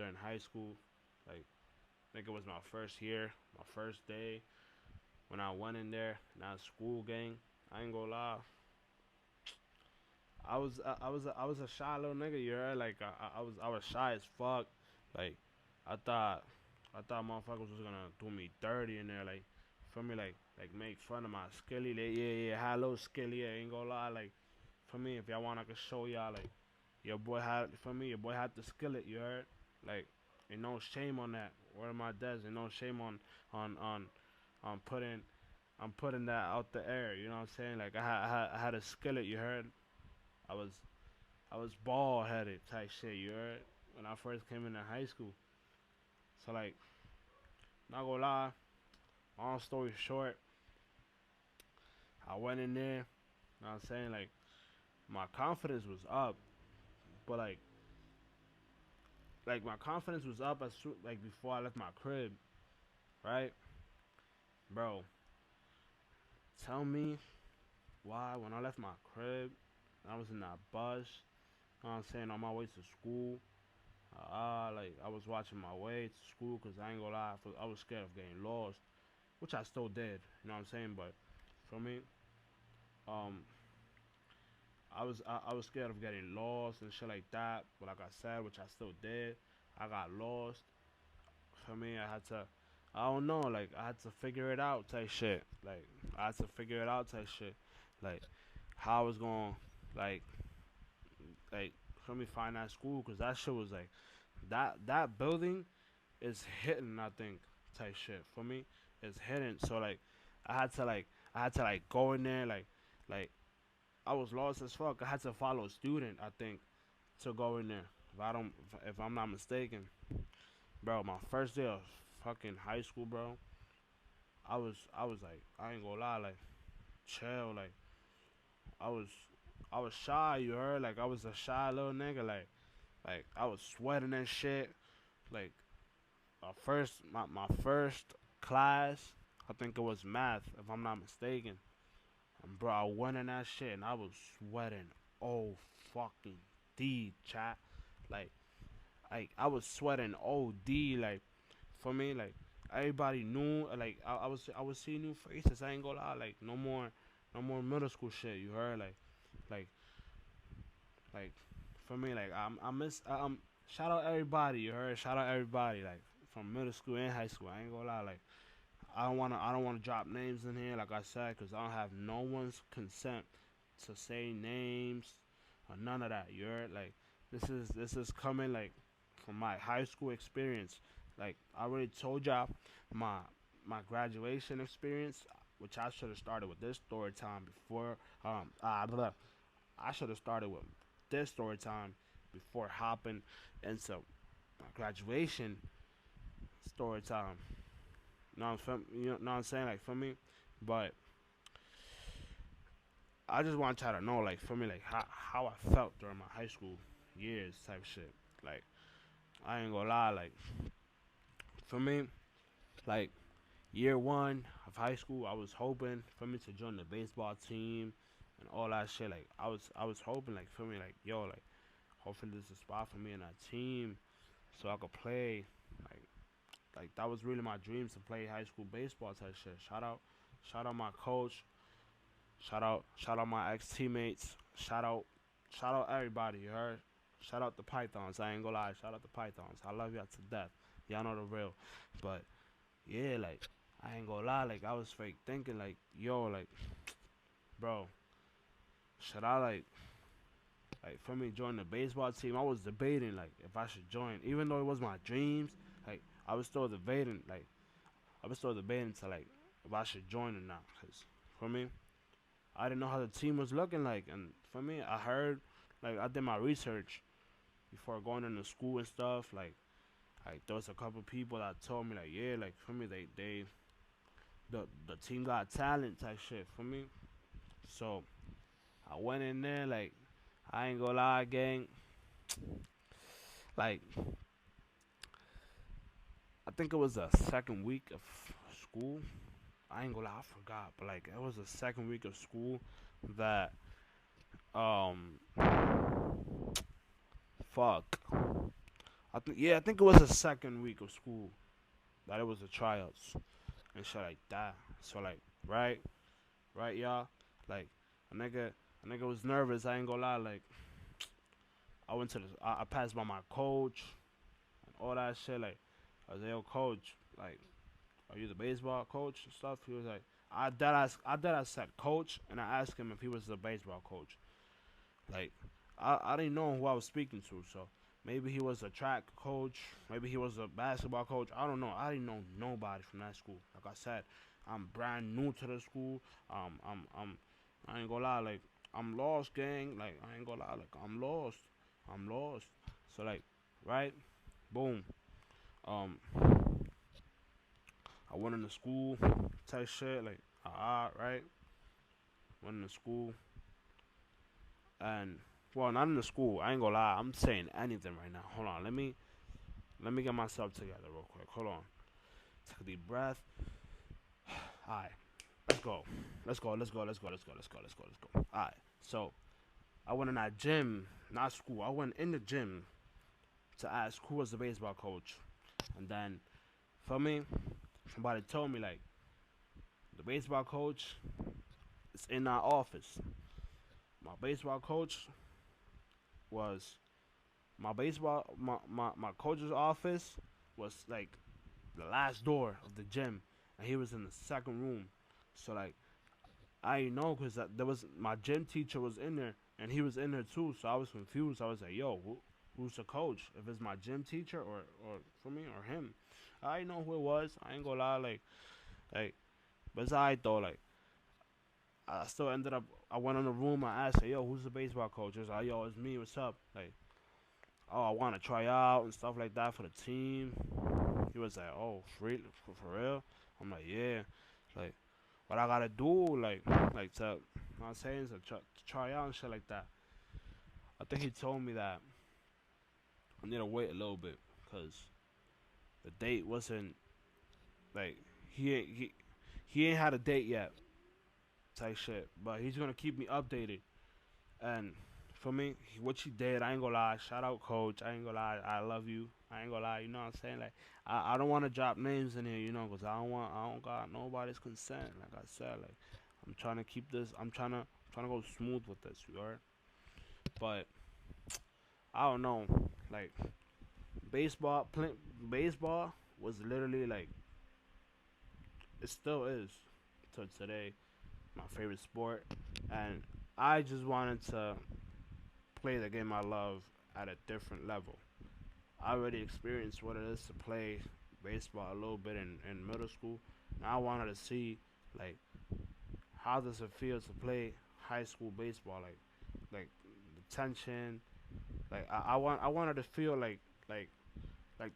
during high school. Like, I think it was my first year, my first day when I went in there. Not school gang. I ain't gonna lie. I was a shy little nigga. You heard? Like I was shy as fuck. Like I thought I thought motherfuckers was gonna do me dirty in there. Like for me, like make fun of my skilly. Like, yeah, yeah, hello skilly. I ain't gonna lie. Like for me, if y'all want, I can show y'all. Like your boy had for me. Your boy had the skillet. You heard? Like ain't no shame on that. Where my dad's ain't no shame on on on putting. I'm putting that out the air, you know what I'm saying? Like I had a skillet, you heard? I was I was bald headed type shit, you heard? When I first came into high school. So like, not gonna lie, long story short, I went in there, you know what I'm saying? Like, my confidence was up, but like my confidence was up like before I left my crib, right? Bro, tell me why when I left my crib, I was in that bus, you know what I'm saying, on my way to school. Like I was watching my way to school because I ain't gonna lie, I was scared of getting lost, which I still did. You know what I'm saying? But for me, um, I was scared of getting lost and shit like that. But like I said, which I still did, I got lost. For me, I had to, I don't know, like I had to figure it out type shit. Like I had to figure it out type shit. Like how I was going, like like for me find that school because that shit was like that building is hidden. I think type shit for me is hidden. So like I had to like I had to like go in there like I was lost as fuck. I had to follow a student. I think to go in there. If I'm not mistaken, bro. My first day of fucking high school, bro. I was like I ain't gonna lie like chill like I was I was shy. You heard? Like I was a shy little nigga. Like I was sweating and shit. Like my first class, I think it was math, if I'm not mistaken. And bro, I went in that shit and I was sweating. Oh fucking D chat. Like I was sweating OD like for me like everybody knew like I was seeing new faces. I ain't gonna lie like no more middle school shit. You heard like like for me like I miss shout out everybody. You heard shout out everybody like from middle school and high school. I ain't gonna lie like I don't wanna drop names in here like I said because I don't have no one's consent to say names or none of that. You heard like this is coming like from my high school experience. Like I already told y'all my my graduation experience, which I should have started with this story time before blah, I should have started with this story time before hopping into my graduation story time. You know what I'm saying? Like for me, but I just want y'all to know, like for me, like how I felt during my high school years type shit. Like I ain't gonna lie, like for me, like year one of high school, I was hoping for me to join the baseball team and all that shit. Like I was hoping, like for me, like yo, like hopefully there's a spot for me in that team so I could play. Like like that was really my dreams to play high school baseball type shit. Shout out my coach. Shout out my ex teammates. Shout out everybody. You heard? Shout out the Pythons. I ain't gonna lie. Shout out the Pythons. I love y'all to death. Y'all know the real. But yeah, like I ain't gonna lie. Like I was fake thinking like yo like bro should I like for me join the baseball team? I was debating like if I should join, even though it was my dreams. Like I was still debating like I was still debating to like if I should join or not. Cause for me, I didn't know how the team was looking like, and for me, I heard like I did my research before going into school and stuff. Like there was a couple people that told me like yeah, like for me they the team got talent type shit for me. So I went in there like I ain't gonna lie, gang. Like I think it was the second week of school. I ain't gonna lie, I forgot, but like it was the second week of school that um fuck I think it was the second week of school that it was the tryouts and shit like that. So like, right, right, y'all. Like a nigga, a nigga was nervous. I ain't gonna lie. Like I went to I passed by my coach and all that shit. Like I was like, yo, coach, like, are you the baseball coach and stuff? He was like, I did I said coach, and I asked him if he was the baseball coach. Like, I didn't know who I was speaking to, so maybe he was a track coach, maybe he was a basketball coach. I don't know. I didn't know nobody from that school. Like I said, I'm brand new to the school. I ain't gonna lie, like I'm lost, gang. Like I ain't gonna lie, like I'm lost. I'm lost. So like, right, boom. Um, I went into school, type shit, like right. Went into school, and well, not in the school. I ain't gonna lie. I'm saying anything right now. Hold on. Let me get myself together real quick. Hold on. Take a deep breath. All right. Let's go. Let's go. Let's go. Let's go. Let's go. Let's go. Let's go. Let's go. All right. So I went in that gym, not school. I went in the gym to ask who was the baseball coach, and then for me, somebody told me like the baseball coach is in our office. My baseball coach was my coach's office was like the last door of the gym, and he was in the second room. So like I didn't know because there was my gym teacher was in there, and he was in there too. So I was confused. I was like, "Yo, who's the coach? If it's my gym teacher or for me or him?" I didn't know who it was. I ain't gonna lie, like, but it's alright though. Like I still ended up. I went in the room. I asked, "Yo, who's the baseball coach?" He was like, "Yo, it's me. What's up?" Like, "Oh, I want to try out and stuff like that for the team." He was like, "Oh, for real?" I'm like, "Yeah." Like, what I gotta do, like to, you know what I'm saying, to try out and shit like that. I think he told me that I need to wait a little bit because the date wasn't like he ain't had a date yet type shit. But he's gonna keep me updated. And for me, what he did, I ain't gonna lie. Shout out, coach. I ain't gonna lie. I love you. I ain't gonna lie. You know what I'm saying? Like, I don't want to drop names in here, you know, cause I don't got nobody's consent. Like I said, like I'm trying to keep this. I'm trying to go smooth with this. You heard? But I don't know. Like baseball was literally like it still is to today my favorite sport, and I just wanted to play the game I love at a different level. I already experienced what it is to play baseball a little bit in middle school. And I wanted to see like how does it feel to play high school baseball, like the tension. Like I wanted to feel like like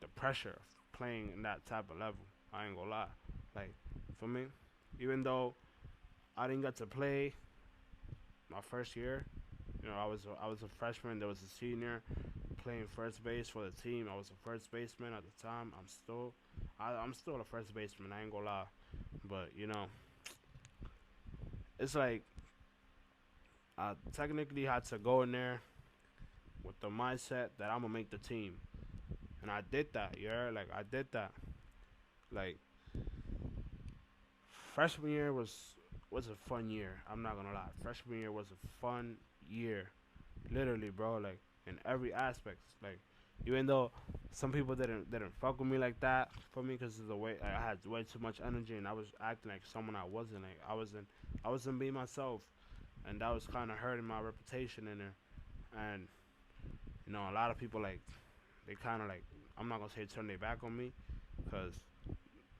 the pressure of playing in that type of level. I ain't gonna lie. Like for me, even though I didn't get to play my first year, you know, I was a freshman. There was a senior playing first base for the team. I was a first baseman at the time. I'm still a first baseman. I ain't gonna lie, but you know, it's like I technically had to go in there with the mindset that I'm gonna make the team, and I did that. Yeah, like I did that. Like freshman year was a fun year. I'm not gonna lie. Freshman year was a fun year, literally, bro. Like in every aspect. Like even though some people didn't fuck with me like that for me because of the way I had way too much energy and I was acting like someone I wasn't. Like I wasn't being myself, and that was kind of hurting my reputation in there. And you know, a lot of people like they kind of like I'm not gonna say turn their back on me because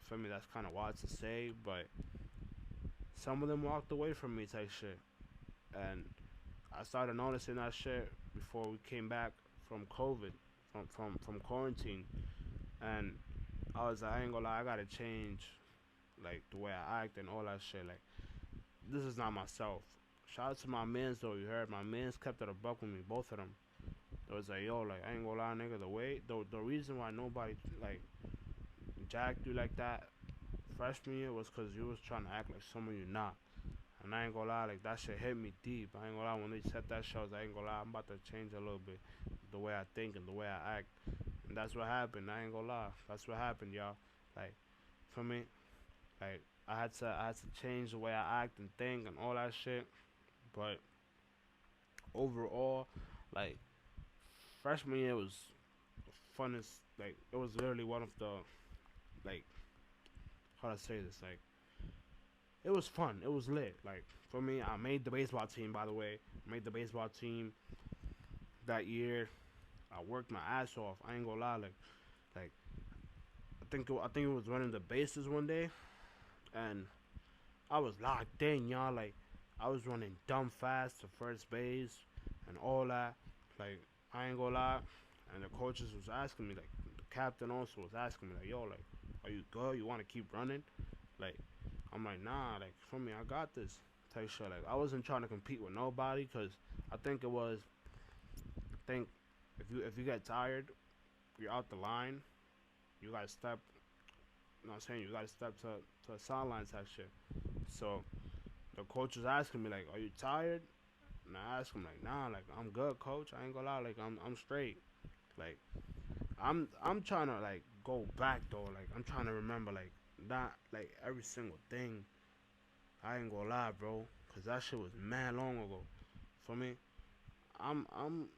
for me that's kind of wild to say, but some of them walked away from me type shit, and I started noticing that shit before we came back from COVID, from quarantine, and I was like, I ain't gonna lie, I gotta change like the way I act and all that shit. Like this is not myself. Shout out to my mans though. You heard my mans kept it a buck with me, both of them. It was like, yo, like I ain't gonna lie, nigga. The reason why nobody like jacked you like that freshman year was because you was trying to act like someone you're not. And I ain't gonna lie, like that shit hit me deep. I ain't gonna lie, when they said that shit, I ain't gonna lie, I'm about to change a little bit the way I think and the way I act. And that's what happened. I ain't gonna lie. That's what happened, y'all. Like, for me, like I had to change the way I act and think and all that shit. But overall, like freshman year was the funnest. Like it was literally one of the like how to say this. Like it was fun. It was lit. Like for me, I made the baseball team. By the way, I made the baseball team that year. I worked my ass off. I ain't gonna lie. Like I think it was running the bases one day, and I was locked in, y'all. Like I was running dumb fast to first base and all that. Like I ain't gonna lie. And the coaches was asking me, like the captain also was asking me, like, yo, like, are you good? You want to keep running? Like I'm like, nah. Like for me, I got this type shit. Like I wasn't trying to compete with nobody because I think it was. I think if you get tired, you're out the line. You gotta step. You know what I'm saying? You gotta step to a sideline type shit. So the coach was asking me like, "Are you tired?" And I asked him like, "Nah, like I'm good, coach. I ain't gonna lie, like I'm straight. Like I'm trying to like go back though. Like I'm trying to remember like not like every single thing. I ain't gonna lie, bro, cause that shit was mad long ago. For me, I'm I'm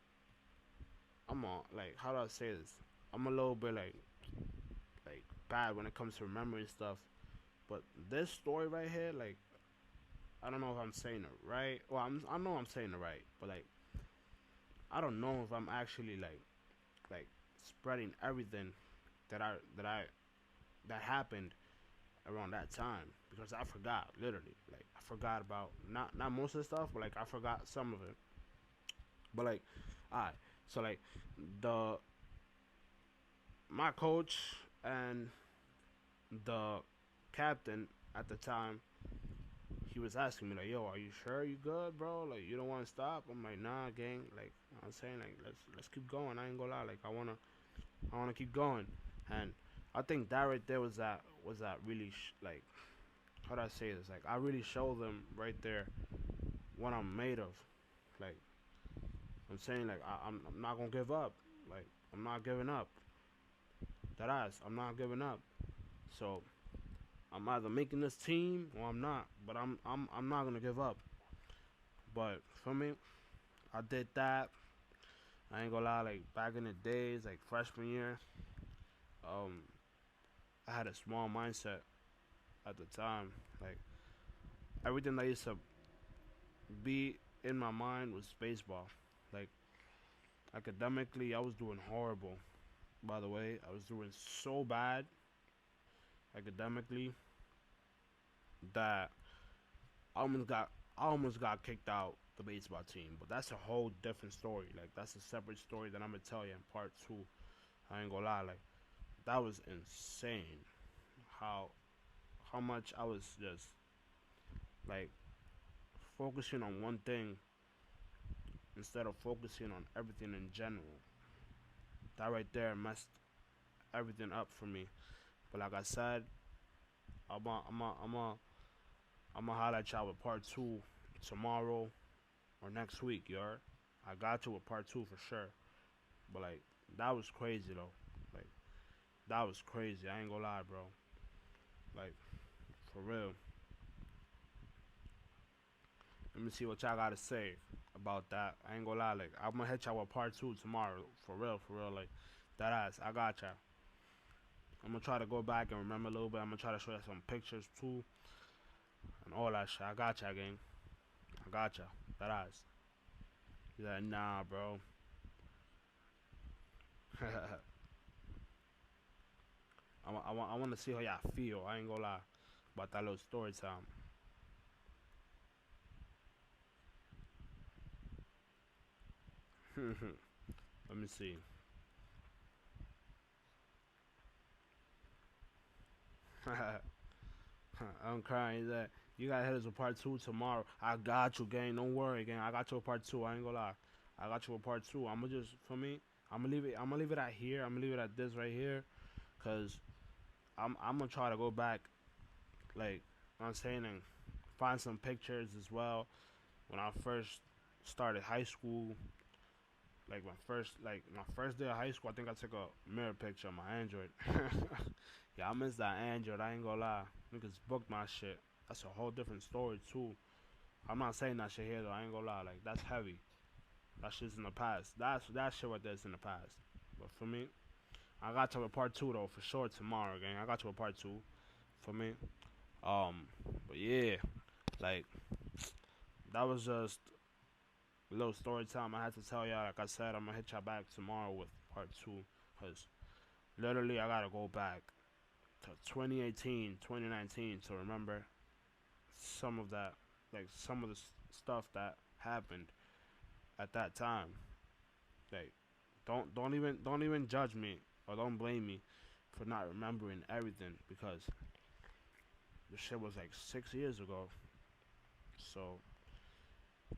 I'm a like how do I say this? I'm a little bit like bad when it comes to remembering stuff. But this story right here, like I don't know if I'm saying it right. Well, I know I'm saying it right, but like I don't know if I'm actually like spreading everything that that happened around that time because I forgot literally. Like I forgot about not most of the stuff, but like I forgot some of it. But like, alright, so like the my coach and the captain at the time, he was asking me like, "Yo, are you sure you good, bro? Like you don't want to stop?" I'm like, "Nah, gang. Like I'm saying, like let's keep going. I ain't gonna lie. Like I wanna keep going." And I think that right there was that really like how do I say this? Like I really showed them right there what I'm made of. Like I'm saying, like I'm not gonna give up. Like I'm not giving up. That ass, I'm not giving up. So I'm either making this team or I'm not. But I'm not gonna give up. But for me, I did that. I ain't gonna lie. Like back in the days, like freshman year, um, I had a small mindset at the time. Like everything that used to be in my mind was baseball. Like academically, I was doing horrible. By the way, I was doing so bad academically that I almost got I almost got kicked out the baseball team. But that's a whole different story. Like that's a separate story that I'm gonna tell you in part two. I ain't gonna lie, like that was insane. How how much I was just like focusing on one thing instead of focusing on everything in general. That right there messed everything up for me. But like I said, I'm gonna holler at y'all with part two tomorrow or next week, you heard? I got you with part two for sure. But like that was crazy though. Like that was crazy. I ain't gonna lie, bro. Like for real. Let me see what y'all gotta say about that. I ain't gonna lie. Like I'm gonna hit y'all with part two tomorrow. For real, for real. Like that ass. I got y'all. I'm gonna try to go back and remember a little bit. I'm gonna try to show you some pictures too and all that shit. I got y'all, gang. I got y'all. That ass. He's like, nah, bro. I want to see how y'all feel. I ain't gonna lie about that little story time. Let me see. I'm crying. That you gotta hit us with part two tomorrow. I got you, gang. Don't worry, gang. I got you with part two. I ain't gonna lie. I got you with part two. I'm gonna just for me. I'm gonna leave it. I'm gonna leave it at here. I'm gonna leave it at this right here, cause I'm gonna try to go back, like I'm saying, and find some pictures as well when I first started high school my first day of high school. I think I took a mirror picture of my Android. Yeah, I miss that Android. I ain't gonna lie. Niggas booked my shit. That's a whole different story too. I'm not saying that shit here though. I ain't gonna lie. Like that's heavy. That shit's in the past. That shit right there's in the past. But for me, I got to a part two though for sure tomorrow, gang. I got to a part two for me. Um, but yeah, like that was just a little story time I had to tell y'all. Like I said, I'm gonna hit y'all back tomorrow with part two, cause literally I gotta go back to 2018, 2019 to remember some of that, like some of the stuff that happened at that time. Like, don't even judge me or don't blame me for not remembering everything because the shit was like 6 years ago. So,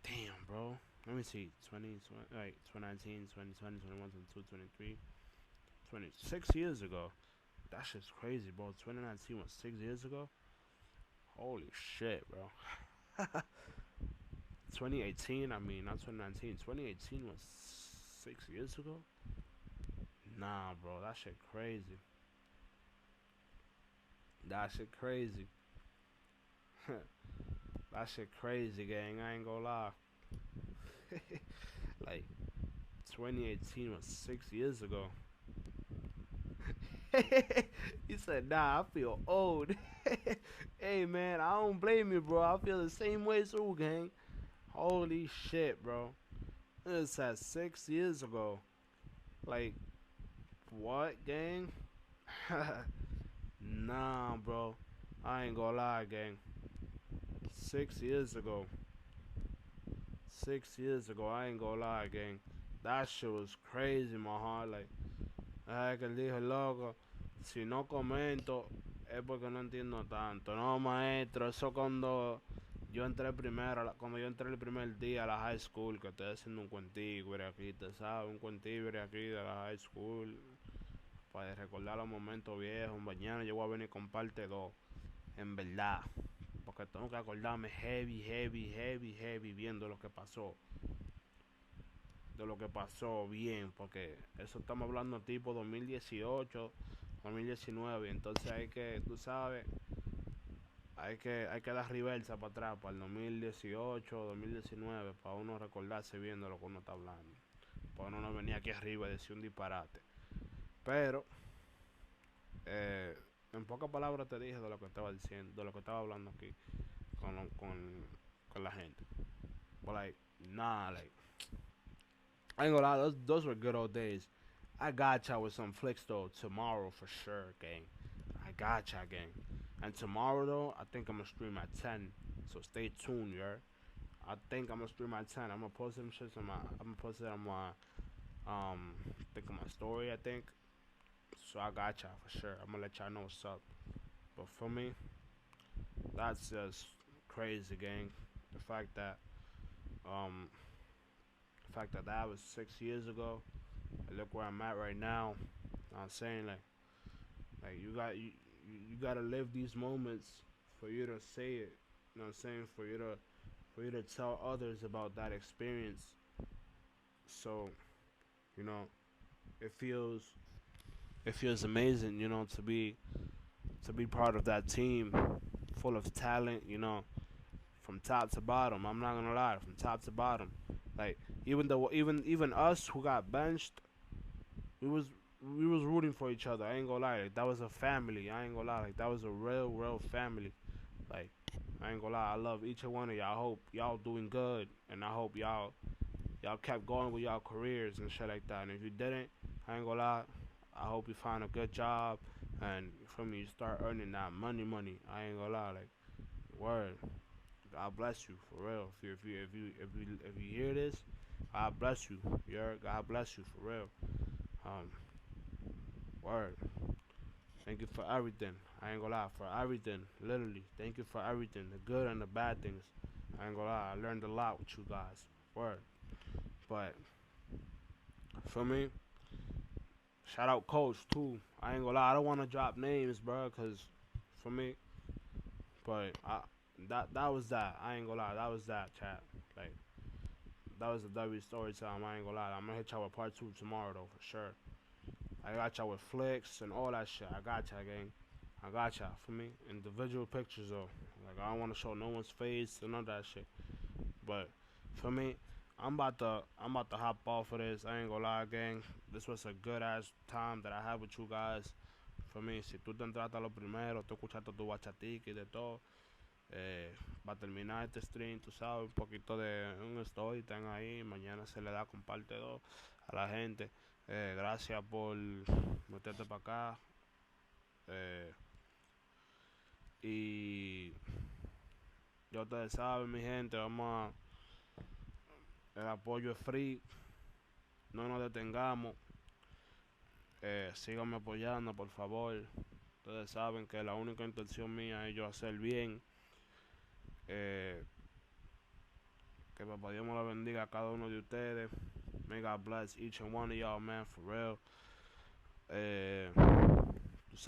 damn, bro. Let me see, 20, like 2019, 2020, 21, 22, 23, 26 years ago. That shit's crazy, bro. 2019 was 6 years ago. Holy shit, bro. 2018, I mean, not 2019. 2018 was 6 years ago. Nah, bro, that shit crazy. That shit crazy. That shit crazy, gang. I ain't gonna lie. Like 2018 was 6 years ago. He said, "Nah, I feel old." Hey, man, I don't blame you, bro. I feel the same way too, gang. Holy shit, bro. This said 6 years ago. Like, what, gang? Nah, bro. I ain't gonna lie, gang. 6 years ago. 6 years ago, I ain't gonna lie, gang. That shit was crazy, my heart. Like, ay, que él dijo, loco, si no comento es porque no entiendo tanto. No, maestro, eso cuando yo entré primero, cuando yo entré el primer día a la high school, que estoy haciendo un cuentico de aquí, te sabes, un cuentico de aquí de la high school, para recordar los momentos viejos. Mañana yo voy a venir con parte 2, en verdad. Porque tengo que acordarme heavy, heavy, heavy, heavy viendo lo que pasó. De lo que pasó bien, porque eso estamos hablando tipo 2018, 2019, entonces hay que, tú sabes, hay que dar reversa para atrás, para el 2018, 2019, para uno recordarse bien de lo que uno está hablando, para uno no venir aquí arriba y decir un disparate. Pero, eh, en pocas palabras te dije de lo que estaba diciendo, de lo que estaba hablando aquí con la gente. But like, nah, like, I ain't gonna lie, those were good old days. I got y'all with some flicks though tomorrow for sure, gang. I got y'all, gang. And tomorrow though, I think I'm gonna stream at 10. So stay tuned, yo. I think I'm gonna stream at 10. I'm gonna post some shit on my. I'm gonna post it on my. Think of my story. I think. So I got y'all for sure. I'm gonna let y'all know what's up. But for me, that's just crazy, gang. The fact that um, that was 6 years ago. And look where I'm at right now. I'm saying like you gotta live these moments for you to say it. You know what I'm saying? For you to tell others about that experience. So you know it feels amazing. You know to be part of that team full of talent. From top to bottom. I'm not gonna lie, from top to bottom. Like even us who got benched, we was we was rooting for each other. I ain't gonna lie, like, that was a family. I ain't gonna lie, like that was a real family. Like I ain't gonna lie, I love each and one of y'all. I hope y'all doing good, and I hope y'all kept going with y'all careers and shit like that. And if you didn't, I ain't gonna lie, I hope you find a good job and from you start earning that money. I ain't gonna lie, like word. God bless you for real. If you hear this, God bless you. God bless you for real. Um, word. Thank you for everything. I ain't gonna lie, for everything. Literally, thank you for everything, the good and the bad things. I ain't gonna lie, I learned a lot with you guys. Word. But for me, shout out Coach too. I ain't gonna lie, I don't wanna drop names, bro, cause for me, but that was that. I ain't gonna lie, that was that chat. Like that was the W story time. I ain't gonna lie. I'm gonna hit y'all with part two tomorrow though for sure. I got y'all with flicks and all that shit. I got y'all, gang. I got y'all for me. Individual pictures though. Like I don't want to show no one's face and none of that shit. But for me, I'm about to hop off of this. I ain't gonna lie, gang. This was a good ass time that I had with you guys. For mí, si tú te entraste a lo primero, tú escuchaste tu bachatica y de todo, para terminar este stream, tú sabes, un poquito de un story, están ahí, mañana se le da comparte dos a la gente. Gracias por meterte para acá. eh, y ya ustedes saben, mi gente, el apoyo es free, no nos detengamos. Síganme apoyando, por favor. Ustedes saben que la única intención mía es yo hacer bien. Eh, que papá Dios me lo bendiga a cada uno de ustedes. May God bless each and one of y'all, man, for real. Eh,